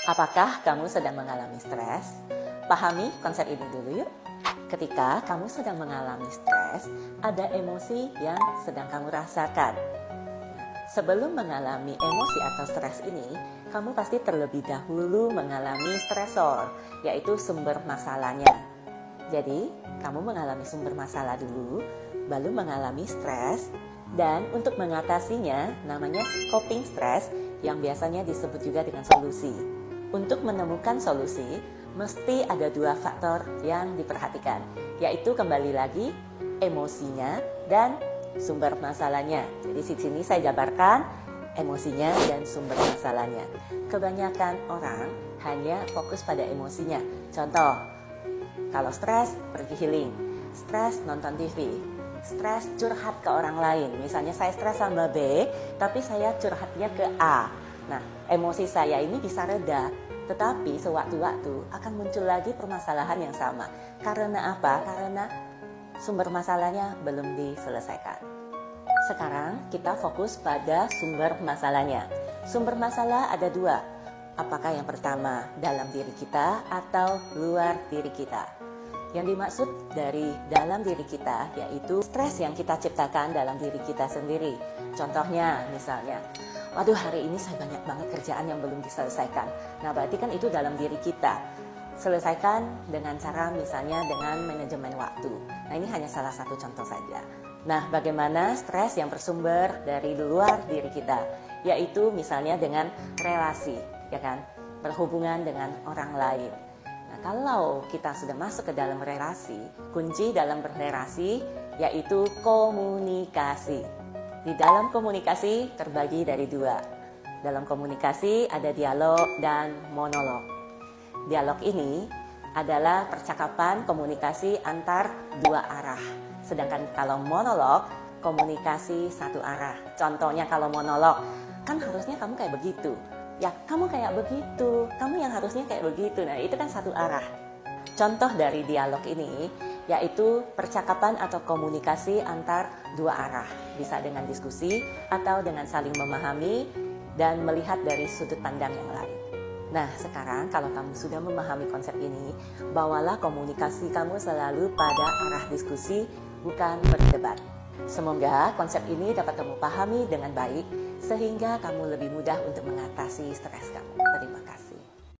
Apakah kamu sedang mengalami stres? Pahami konsep ini dulu yuk. Ketika kamu sedang mengalami stres, ada emosi yang sedang kamu rasakan. Sebelum mengalami emosi atau stres ini, kamu pasti terlebih dahulu mengalami stresor, yaitu sumber masalahnya. Jadi, kamu mengalami sumber masalah dulu, baru mengalami stres, dan untuk mengatasinya namanya coping stress yang biasanya disebut juga dengan solusi. Untuk menemukan solusi, mesti ada dua faktor yang diperhatikan, yaitu kembali lagi emosinya dan sumber masalahnya. Jadi di sini saya jabarkan emosinya dan sumber masalahnya. Kebanyakan orang hanya fokus pada emosinya. Contoh, kalau stres pergi healing, stres nonton TV, stres curhat ke orang lain. Misalnya saya stres sama B, tapi saya curhatnya ke A. Nah, emosi saya ini bisa reda, tetapi sewaktu-waktu akan muncul lagi permasalahan yang sama. Karena apa? Karena sumber masalahnya belum diselesaikan. Sekarang kita fokus pada sumber masalahnya. Sumber masalah ada dua. Apakah yang pertama dalam diri kita atau luar diri kita? Yang dimaksud dari dalam diri kita yaitu stres yang kita ciptakan dalam diri kita sendiri. Contohnya misalnya, waduh hari ini saya banyak banget kerjaan yang belum diselesaikan. Nah berarti kan itu dalam diri kita. Selesaikan dengan cara misalnya dengan manajemen waktu. Nah ini hanya salah satu contoh saja. Nah bagaimana stres yang bersumber dari luar diri kita? Yaitu misalnya dengan relasi, ya kan? Berhubungan dengan orang lain. Nah kalau kita sudah masuk ke dalam relasi, kunci dalam berrelasi yaitu komunikasi. Di dalam komunikasi terbagi dari dua. Dalam komunikasi ada dialog dan monolog. Dialog ini adalah percakapan komunikasi antar dua arah. Sedangkan kalau monolog, komunikasi satu arah. Contohnya kalau monolog, kan harusnya kamu kayak begitu. Ya kamu kayak begitu, kamu yang harusnya kayak begitu. Nah itu kan satu arah. Contoh dari dialog ini yaitu percakapan atau komunikasi antar dua arah. Bisa dengan diskusi atau dengan saling memahami dan melihat dari sudut pandang yang lain. Nah sekarang kalau kamu sudah memahami konsep ini, bawalah komunikasi kamu selalu pada arah diskusi, bukan berdebat. Semoga konsep ini dapat kamu pahami dengan baik, sehingga kamu lebih mudah untuk mengatasi stres kamu. Terima kasih.